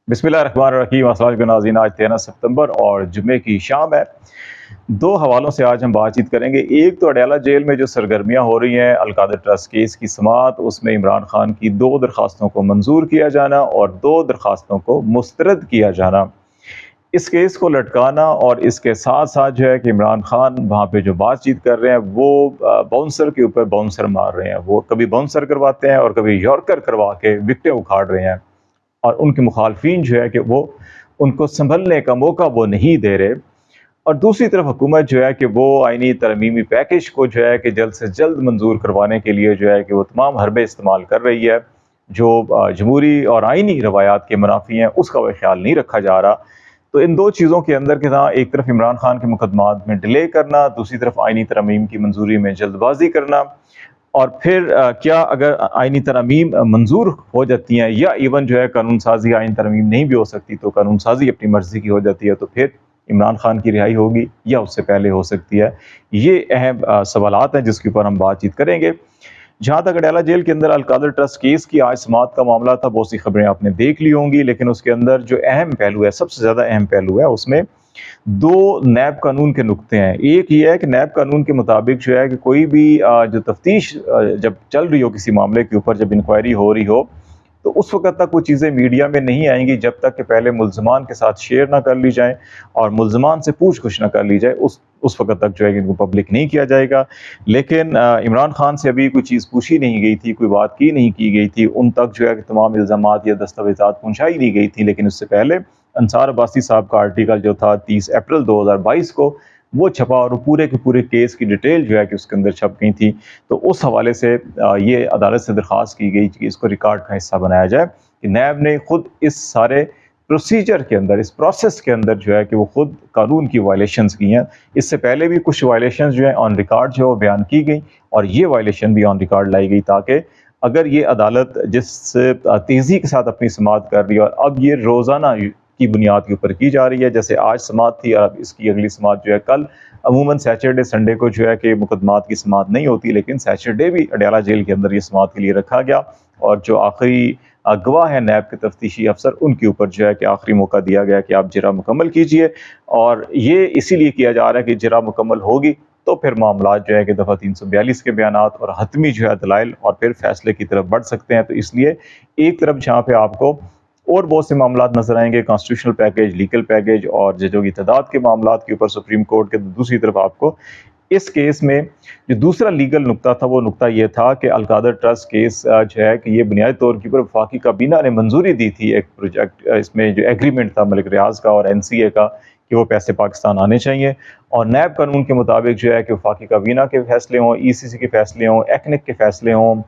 बिस्मिल्लाहिर्रहमानिर्रहीम। अस्सलाम वालेकुम नाज़रीन, आज 13 सितंबर और जुम्मे की शाम है। दो हवालों से आज हम बातचीत करेंगे। एक तो अडयाला जेल में जो सरगर्मियां हो रही हैं, अलकादर ट्रस्ट केस की समाअत, उसमें इमरान खान की 2 दरखास्तों को मंजूर किया जाना और 2 दरखास्तों को मुस्तरद किया जाना। इस केस को लटकाना और इसके साथ साथ जो है कि इमरान खान वहाँ पे जो बातचीत कर रहे हैं वो बाउंसर के ऊपर बाउंसर मार रहे हैं। वो कभी बाउंसर करवाते हैं और कभी यॉर्कर करवा के विकेटें उखाड़ रहे हैं, और उनके मुखालफिन जो है कि वो उनको संभलने का मौका वो नहीं दे रहे। और दूसरी तरफ हुकूमत जो है कि वो आइनी तरमीमी पैकेज को जो है कि जल्द से जल्द मंजूर करवाने के लिए जो है कि वो तमाम हरबे इस्तेमाल कर रही है। जो जमहूरी और आइनी रवायात के मुनाफी हैं उसका वह ख्याल नहीं रखा जा रहा। तो इन दो चीज़ों के अंदर के जहाँ एक तरफ इमरान खान के मुकदमात में डिले करना, दूसरी तरफ आइनी तरमीम की मंजूरी में जल्दबाजी करना, और फिर क्या अगर आइनी तरमीम मंजूर हो जाती हैं या इवन जो है कानून साजी आइन तरमीम नहीं भी हो सकती तो कानून साजी अपनी मर्जी की हो जाती है, तो फिर इमरान खान की रिहाई होगी या उससे पहले हो सकती है। ये अहम सवालात हैं जिसके ऊपर हम बातचीत करेंगे। जहाँ तक अडयाला जेल के अंदर अलकादर ट्रस्ट केस की आज समाअत का मामला था, बहुत सी खबरें आपने देख ली होंगी, लेकिन उसके अंदर जो अहम पहलू है, सबसे ज़्यादा अहम पहलू है, उसमें 2 नैब कानून के नुक्ते हैं। एक ये है कि नैब कानून के मुताबिक जो है कि कोई भी जो तफ्तीश जब चल रही हो किसी मामले के ऊपर, जब इंक्वायरी हो रही हो, तो उस वक़्त तक वो चीज़ें मीडिया में नहीं आएंगी जब तक कि पहले मुल्ज़मान के साथ शेयर ना कर ली जाए और मुल्ज़मान से पूछ-गुछ ना कर ली जाए। उस वक़्त तक जो है कि इनको पब्लिक नहीं किया जाएगा। लेकिन इमरान खान से अभी कोई चीज़ पूछी नहीं गई थी, कोई बात की नहीं की गई थी, उन तक जो है कि तमाम इल्ज़ामात या दस्तावेज़ात पहुँचाई नहीं गई थी। लेकिन उससे पहले अंसार अब्बासी साहब का आर्टिकल जो था 30 अप्रैल 2022 को वो छपा और पूरे के पूरे केस की डिटेल जो है कि उसके अंदर छप गई थी। तो उस हवाले से ये अदालत से दरख्वास्त की गई कि इसको रिकॉर्ड का हिस्सा बनाया जाए कि नैब ने खुद इस सारे प्रोसीजर के अंदर, इस प्रोसेस के अंदर जो है कि वो खुद कानून की वायलेशंस की हैं। इससे पहले भी कुछ वायलेशंस जो है ऑन रिकॉर्ड जो है वो बयान की गई और ये वायलेशन भी ऑन रिकॉर्ड लाई गई, ताकि अगर ये अदालत जिस तेज़ी के साथ अपनी समाअत कर रही है और अब ये रोज़ाना की बुनियाद के ऊपर की जा रही है, जैसे आज समाअत थी और अब इसकी अगली समाअत जो है कल। अमूमन सैटरडे संडे को जो है कि मुकदमात की समाअत नहीं होती, लेकिन सैटरडे भी अडयाला जेल के अंदर ये समाअत के लिए रखा गया और जो आखिरी गवाह है नैब के तफ्तीशी अफसर, उनके ऊपर जो है कि आखिरी मौका दिया गया कि आप जरा मुकम्मल कीजिए। और ये इसीलिए किया जा रहा है कि जरा मुकम्मल होगी तो फिर मामला जो है कि दफ़ा 342 के बयानात और हतमी जो है दलाइल और फिर फैसले की तरफ बढ़ सकते हैं। तो इसलिए एक तरफ जहाँ पे आपको और बहुत से मामलात नजर आएंगे, कॉन्स्टिट्यूशनल पैकेज, लीगल पैकेज और जजों की तादाद के मामलात के ऊपर सुप्रीम कोर्ट के, दूसरी तरफ आपको इस केस में जो दूसरा लीगल नुक्ता था वो नुक्ता ये था कि अलकादर ट्रस्ट केस जो है कि ये बुनियादी तौर के ऊपर वफाकी काबीना ने मंजूरी दी थी एक प्रोजेक्ट, इसमें जो एग्रीमेंट था मलिक रियाज का और NCA का कि वो पैसे पाकिस्तान आने चाहिए। और नैब कानून के मुताबिक जो है कि वफाकी काबीना के फैसले हों, ECC के फैसले हों, ECNIC के फैसले हों,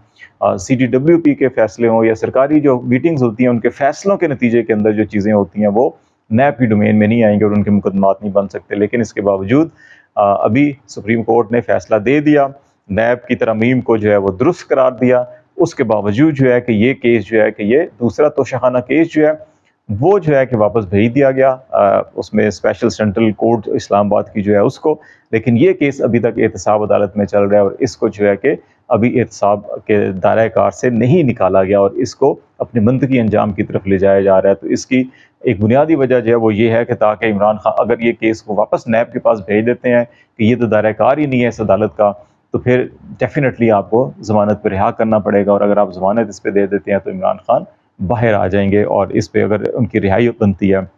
CTWP के फैसले हों या सरकारी जो मीटिंग्स होती हैं उनके फैसलों के नतीजे के अंदर जो चीज़ें होती हैं वो नैब की डोमेन में नहीं आएंगे और उनके मुकदमात नहीं बन सकते। लेकिन इसके बावजूद अभी सुप्रीम कोर्ट ने फैसला दे दिया, नैब की तरमीम को जो है वो दुरुस्त करार दिया। उसके बावजूद जो है कि ये केस जो है कि ये दूसरा तोशाखाना केस जो है वो जो है कि वापस भेज दिया गया, उसमें स्पेशल सेंट्रल कोर्ट इस्लामाबाद की जो है उसको। लेकिन ये केस अभी तक एहतसाब अदालत में चल रहा है और इसको जो है कि अभी एहतसाब के दायरे कार से नहीं निकाला गया और इसको अपने मंतकी अंजाम की तरफ ले जाया जा रहा है। तो इसकी एक बुनियादी वजह जो है वो ये है कि ताकि इमरान खान अगर ये केस को वापस नैब के पास भेज देते हैं कि ये तो दायरा कार ही नहीं है इस अदालत का, तो फिर डेफिनेटली आपको ज़मानत पर रिहा करना पड़ेगा और अगर आप ज़मानत इस पर दे देते हैं तो इमरान खान बाहर आ जाएंगे और इस पे अगर उनकी रिहाई बनती है।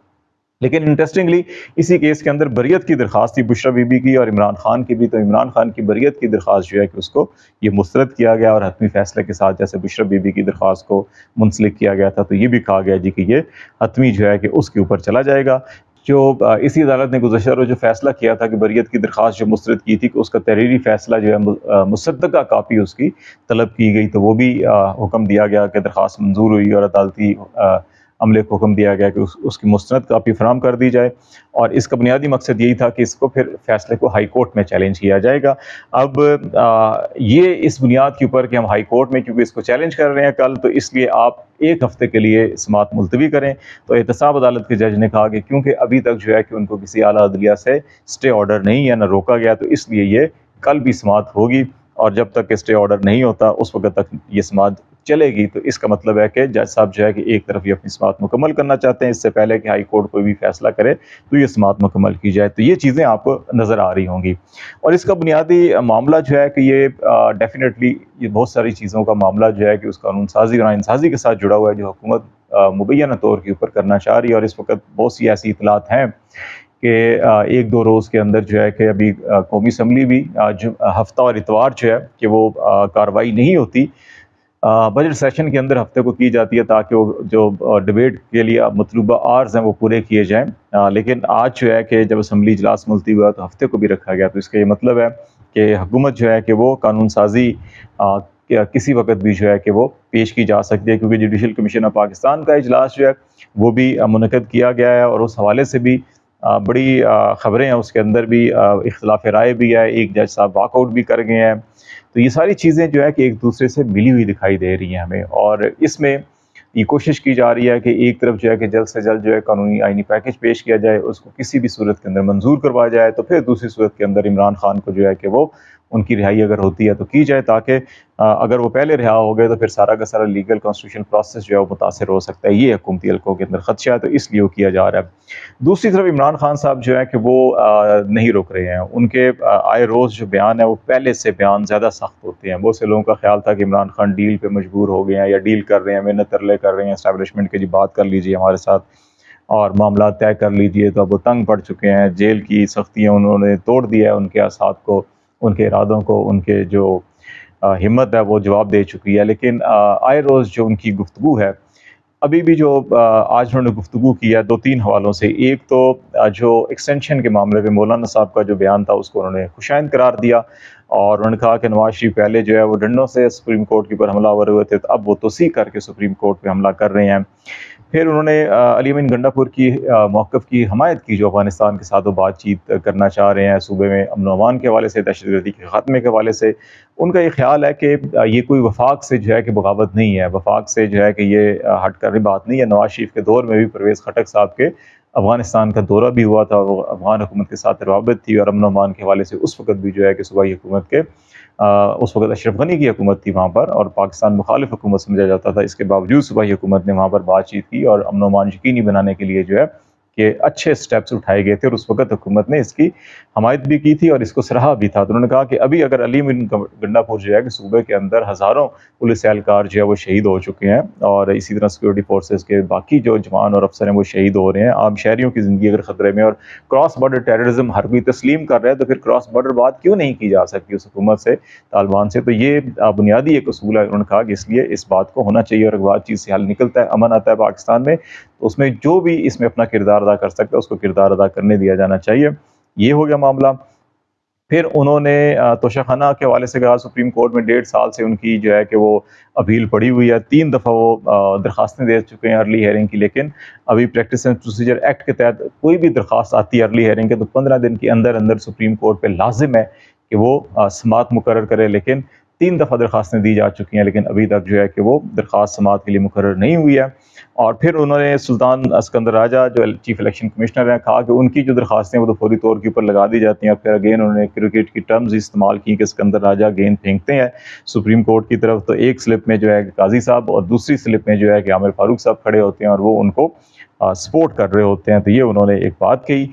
लेकिन इंटरेस्टिंगली इसी केस के अंदर बरियत की दरख्वास्त थी बुशरा बीबी की और इमरान खान की भी। तो इमरान खान की बरियत की दरख्वास्त जो है कि उसको ये मुस्तरद किया गया और हतमी फैसले के साथ जैसे बुशरा बीबी की दरख्वास्त को मुंसलिक किया गया था, तो ये भी कहा गया जी कि ये हतमी जो है कि उसके ऊपर चला जाएगा। जो इसी अदालत ने गुज़श्ता रोज़ जो फैसला किया था कि बरियत की दरख्वास्त जो मुस्तरद की थी कि उसका तहरीरी फैसला जो है मुसद्दक़ा कापी उसकी तलब की गई, तो वो भी हुक्म दिया गया कि दरख्वास्त मंजूर हुई और अदालती अमले को हुक्म दिया गया कि उसकी मुस्तनद कापी फराहम कर दी जाए। और इसका बुनियादी मकसद यही था कि इसको फिर फैसले को हाई कोर्ट में चैलेंज किया जाएगा। अब ये इस बुनियाद के ऊपर कि हम हाई कोर्ट में क्योंकि इसको चैलेंज कर रहे हैं कल, तो इसलिए आप 1 हफ्ते के लिए समाअत मुलतवी करें। तो एहतसाब अदालत के जज ने कहा कि क्योंकि अभी तक जो है कि उनको किसी आला अदलिया से स्टे ऑर्डर नहीं है, ना रोका गया, तो इसलिए ये कल भी समाअत होगी और जब तक स्टे ऑर्डर नहीं होता उस वक्त तक ये समाअत چلے گی تو اس کا مطلب ہے کہ جج صاحب جو ہے کہ ایک طرف یہ اپنی سماعت مکمل کرنا چاہتے ہیں، اس سے پہلے کہ ہائی کورٹ کوئی بھی فیصلہ کرے تو یہ سماعت مکمل کی جائے. تو یہ چیزیں آپ کو نظر آ رہی ہوں گی. اور اس کا بنیادی معاملہ جو ہے کہ یہ ڈیفینیٹلی یہ بہت ساری چیزوں کا معاملہ جو ہے کہ اس قانون سازی اور آئین سازی کے ساتھ جڑا ہوا ہے جو حکومت مبینہ طور کے اوپر کرنا چاہ رہی ہے. اور اس وقت بہت سی ایسی اطلاعات ہیں کہ ایک دو روز کے اندر جو ہے کہ ابھی قومی اسمبلی بھی ہفتہ اور اتوار جو ہے کہ وہ کارروائی نہیں ہوتی، بجٹ سیشن کے اندر ہفتے کو کی جاتی ہے تاکہ وہ جو ڈیبیٹ کے لیے مطلوبہ عارض ہیں وہ پورے کیے جائیں. لیکن آج جو ہے کہ جب اسمبلی اجلاس ملتوی ہوا تو ہفتے کو بھی رکھا گیا. تو اس کا یہ مطلب ہے کہ حکومت جو ہے کہ وہ قانون سازی کسی وقت بھی جو ہے کہ وہ پیش کی جا سکتی ہے، کیونکہ جوڈیشل کمیشن آف پاکستان کا اجلاس جو ہے وہ بھی منعقد کیا گیا ہے اور اس حوالے سے بھی بڑی خبریں ہیں، اس کے اندر بھی اختلاف رائے بھی ہے، ایک جج صاحب واک آؤٹ بھی کر گئے ہیں. تو یہ ساری چیزیں جو ہے کہ ایک دوسرے سے ملی ہوئی دکھائی دے رہی ہیں ہمیں، اور اس میں یہ کوشش کی جا رہی ہے کہ ایک طرف جو ہے کہ جلد سے جلد جو ہے قانونی آئینی پیکج پیش کیا جائے، اس کو کسی بھی صورت کے اندر منظور کروایا جائے، تو پھر دوسری صورت کے اندر عمران خان کو جو ہے کہ وہ ان کی رہائی اگر ہوتی ہے تو کی جائے، تاکہ اگر وہ پہلے رہا ہو گئے تو پھر سارا کا سارا لیگل کانسٹیٹیوشن پروسیس جو ہے وہ متاثر ہو سکتا ہے. یہ حکومتی حلقوں کے اندر خدشہ ہے، تو اس لیے وہ کیا جا رہا ہے. دوسری طرف عمران خان صاحب جو ہے کہ وہ نہیں رک رہے ہیں. ان کے آئے روز جو بیان ہے وہ پہلے سے بیان زیادہ سخت ہوتے ہیں. بہت سے لوگوں کا خیال تھا کہ عمران خان ڈیل پہ مجبور ہو گئے ہیں یا ڈیل کر رہے ہیں، محنت ترلے کر رہے ہیں اسٹیبلشمنٹ کے، جی بات کر لیجیے ہمارے ساتھ اور معاملات طے کر لیجیے. تو اب وہ تنگ پڑ چکے ہیں، جیل کی سختیاں انہوں نے توڑ دیا ہے، ان کے اعصاب کو، ان کے ارادوں کو، ان کے جو ہمت ہے وہ جواب دے چکی ہے. لیکن آئے روز جو ان کی گفتگو ہے، ابھی بھی جو آج انہوں نے گفتگو کی ہے دو تین حوالوں سے. ایک تو جو ایکسٹینشن کے معاملے پہ مولانا صاحب کا جو بیان تھا اس کو انہوں نے خوشائند قرار دیا، اور انہوں نے کہا کہ نواز شریف پہلے جو ہے وہ ڈنڈوں سے سپریم کورٹ کے اوپر حملہ آور ہوئے تھے، تو اب وہ توسیع کر کے سپریم کورٹ پہ حملہ کر رہے ہیں. پھر انہوں نے علی امین گنڈا پور کی موقف کی حمایت کی جو افغانستان کے ساتھ وہ بات چیت کرنا چاہ رہے ہیں صوبے میں امن و امان کے حوالے سے، دہشت گردی کے خاتمے کے حوالے سے. ان کا یہ خیال ہے کہ یہ کوئی وفاق سے جو ہے کہ بغاوت نہیں ہے، وفاق سے جو ہے کہ یہ ہٹ کر بات نہیں ہے. نواز شریف کے دور میں بھی پرویز خٹک صاحب کے افغانستان کا دورہ بھی ہوا تھا، وہ افغان حکومت کے ساتھ روابط تھی اور امن و امان کے حوالے سے اس وقت بھی جو ہے کہ صوبائی حکومت کے اس وقت اشرف غنی کی حکومت تھی وہاں پر، اور پاکستان مخالف حکومت سمجھا جاتا تھا. اس کے باوجود صوبائی حکومت نے وہاں پر بات چیت کی اور امن و امان یقینی بنانے کے لیے جو ہے کہ اچھے سٹیپس اٹھائے گئے تھے، اور اس وقت حکومت نے اس کی حمایت بھی کی تھی اور اس کو سراہا بھی تھا. تو انہوں نے کہا کہ ابھی اگر علی امین گنڈا پور جو ہے کہ صوبے کے اندر ہزاروں پولیس اہلکار جو ہے وہ شہید ہو چکے ہیں، اور اسی طرح سیکورٹی فورسز کے باقی جو جوان اور افسر ہیں وہ شہید ہو رہے ہیں، عام شہریوں کی زندگی اگر خطرے میں، اور کراس بارڈر ٹیررزم ہر کوئی تسلیم کر رہا ہے، تو پھر کراس بارڈر بات کیوں نہیں کی جا سکتی اس حکومت سے، طالبان سے؟ تو یہ بنیادی ایک اصول ہے. انہوں نے کہا کہ اس لیے اس بات کو ہونا چاہیے، اور بات چیز سے حل نکلتا ہے، امن آتا ہے پاکستان میں، تو اس میں جو بھی اس میں اپنا کردار ادا کر سکتا ہے اس کو کردار ادا کرنے دیا جانا چاہیے. یہ ہو گیا معاملہ. پھر انہوں نے توشہ خانہ کے حوالے سے کہا سپریم کورٹ میں 1.5 سال سے ان کی جو ہے کہ وہ اپیل پڑی ہوئی ہے، 3 دفعہ وہ درخواستیں دے چکے ہیں ارلی ہیئرنگ کی، لیکن ابھی پریکٹس اینڈ پروسیجر ایکٹ کے تحت کوئی بھی درخواست آتی ہے ارلی ہیئرنگ کے تو 15 دن کے اندر اندر سپریم کورٹ پہ لازم ہے کہ وہ سماعت مقرر کرے. لیکن 3 دفعہ درخواستیں دی جا چکی ہیں، لیکن ابھی تک جو ہے کہ وہ درخواست سماعت کے لیے مقرر نہیں ہوئی ہے. اور پھر انہوں نے سلطان اسکندر راجہ جو چیف الیکشن کمشنر ہیں کہا کہ ان کی جو درخواستیں وہ تو فوری طور کے اوپر لگا دی جاتی ہیں. پھر اگین انہوں نے کرکٹ کی ٹرمز استعمال کی کہ اسکندر راجہ گیند پھینکتے ہیں سپریم کورٹ کی طرف، تو ایک سلپ میں جو ہے قاضی صاحب اور دوسری سلپ میں جو ہے کہ عامر فاروق صاحب کھڑے ہوتے ہیں اور وہ ان کو سپورٹ کر رہے ہوتے ہیں. تو یہ انہوں نے ایک بات کہی.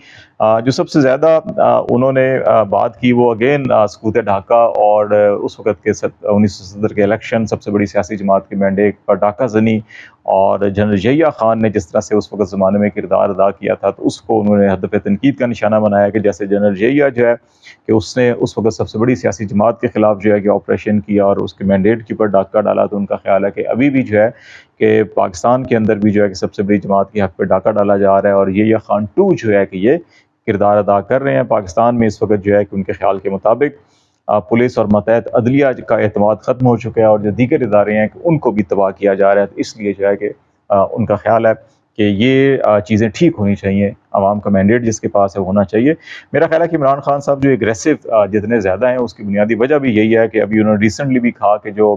جو سب سے زیادہ انہوں نے بات کی وہ اگین سکوت ڈھاکہ اور اس وقت کے 1970 کے الیکشن، سب سے بڑی سیاسی جماعت کے مینڈیٹ پر ڈاکہ زنی، اور جنرل ضیاء خان نے جس طرح سے اس وقت زمانے میں کردار ادا کیا تھا، تو اس کو انہوں نے ہدف تنقید کا نشانہ بنایا کہ جیسے جنرل ضیاء جو ہے کہ اس نے اس وقت سب سے بڑی سیاسی جماعت کے خلاف جو ہے کہ آپریشن کیا اور اس کے مینڈیٹ کے اوپر ڈاکہ ڈالا. تو ان کا خیال ہے کہ ابھی بھی جو ہے کہ پاکستان کے اندر بھی جو ہے کہ سب سے بڑی جماعت کے حق پہ ڈاکہ ڈالا جا رہا ہے، اور ضیاء خان 2 جو ہے کہ یہ کردار ادا کر رہے ہیں. پاکستان میں اس وقت جو ہے کہ ان کے خیال کے مطابق پولیس اور ماتحت عدلیہ کا اعتماد ختم ہو چکا ہے، اور جو دیگر ادارے ہیں کہ ان کو بھی تباہ کیا جا رہا ہے. تو اس لیے جو ہے کہ ان کا خیال ہے کہ یہ چیزیں ٹھیک ہونی چاہیے، عوام کا مینڈیٹ جس کے پاس ہے ہونا چاہیے. میرا خیال ہے کہ عمران خان صاحب جو اگریسو جتنے زیادہ ہیں اس کی بنیادی وجہ بھی یہی ہے کہ ابھی انہوں نے ریسنٹلی بھی کہا کہ جو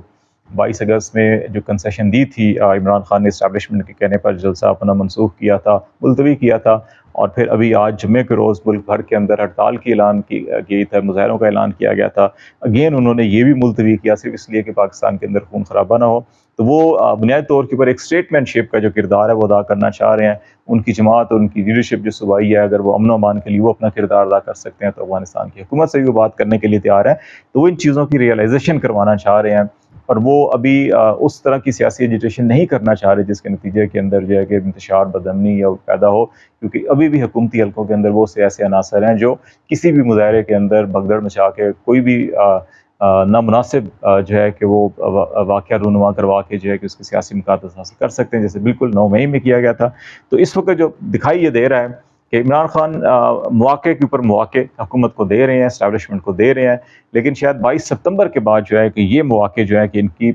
22 अगस्त में जो कंसेशन दी थी इमरान खान ने इस्टेब्लिशमेंट के कहने पर जलसा अपना मनसूख किया था, मुलतवी किया था, और फिर अभी आज जुम्मे के रोज़ मुल्क भर के अंदर हड़ताल की ऐलान की था, मुजाहरों का ऐलान किया गया था। अगेन उन्होंने ये भी मुलतवी किया सिर्फ इसलिए कि पाकिस्तान के अंदर खून खराबा ना हो। तो वो बुनियादी तौर के ऊपर एक स्टेटमेंटशिप का जो किरदार है वो अदा करना चाह रहे हैं। उनकी जमात और उनकी लीडरशिप जो सूबाई है, अगर वो अमन व अमान के लिए वो अपना किरदार अदा कर सकते हैं तो अफगानिस्तान की हुकूमत से भी वो बात करने के लिए तैयार हैं। तो वो इन चीज़ों की रियलाइजेशन करवाना चाह रहे हैं, और वो अभी उस तरह की सियासी एजिटेशन नहीं करना चाह रहे जिसके नतीजे के अंदर जो है कि इंतशार बदअमनी या पैदा हो, क्योंकि अभी भी हुकूमती हल्कों के अंदर वो ऐसे अनासर हैं जो किसी भी मुजाहरे के अंदर भगदड़ मचा के कोई भी नामुनासिब जो है कि वो वाक़या रूनुमा करवा के जो है कि उसके सियासी मुकातस हासिल कर सकते हैं, जैसे बिल्कुल 9 मई में किया गया था। तो इस वक्त जो दिखाई ये दे रहा है कि इमरान खान मौके के ऊपर मौके हुकूमत को दे रहे हैं, एस्टैब्लिशमेंट को दे रहे हैं, लेकिन शायद 22 सितंबर के बाद जो है कि ये मौके जो है कि इनके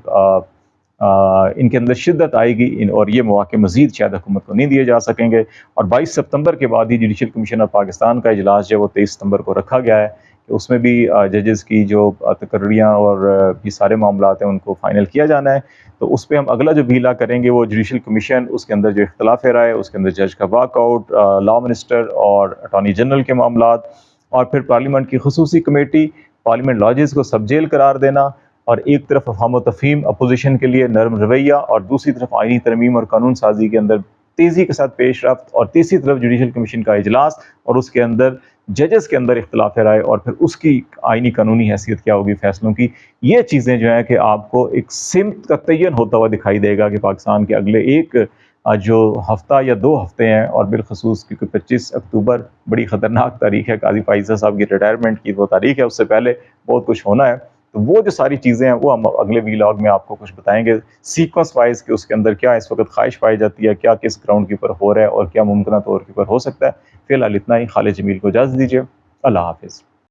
अंदर शिद्दत आएगी और ये मौके मज़ीद शायद हुकूमत को नहीं दिए जा सकेंगे। और 22 सितंबर के बाद ही जुडिशल कमीशन ऑफ पाकिस्तान का इजलास जो है वो 23 सितंबर को रखा गया है कि उसमें भी जजेस की जो तकर्रियाँ और ये सारे मामलात हैं उनको फाइनल किया जाना है। तो उस पर हम अगला जो बीला करेंगे वो जुडिशल कमीशन, उसके अंदर जो इख्तलाफ राय, उसके अंदर जज का वाकआउट, लॉ मिनिस्टर और अटॉर्नी जनरल के मामलात, और फिर पार्लियामेंट की खुसूसी कमेटी, पार्लियामेंट लॉजेस को सब जेल करार देना, और एक तरफ अफ़हाम व तफ़हीम अपोजिशन के लिए नरम रवैया, और दूसरी तरफ आइनी तरमीम और कानून साजी के अंदर तेज़ी के साथ पेश रफ्त, और तीसरी तरफ जुडिशल कमीशन का इजलास और उसके अंदर जजेस के अंदर इख्तलाफ राय, और फिर उसकी आइनी कानूनी हैसियत क्या होगी फैसलों की। ये चीज़ें जो हैं कि आपको एक सिमत का तयन होता हुआ दिखाई देगा कि पाकिस्तान के अगले एक जो हफ्ता या 2 हफ्ते हैं, और बिलखसूस क्योंकि 25 अक्टूबर बड़ी ख़तरनाक तारीख है, काजी फ़ाइज़ा साहब की रिटायरमेंट की वो तारीख है, उससे पहले बहुत कुछ होना है। तो वो जो सारी चीज़ें हैं वो हम अगले वीलॉग में आपको कुछ बताएंगे सीक्वेंस वाइज कि उसके अंदर क्या इस वक्त ख्वाहिश पाई जाती है, क्या किस ग्राउंड के ऊपर हो रहा है और क्या मुमकिन तौर के ऊपर हो सकता है। फिलहाल इतना ही। खालिद जमील को इजाज़त दीजिए। अल्लाह हाफिज़।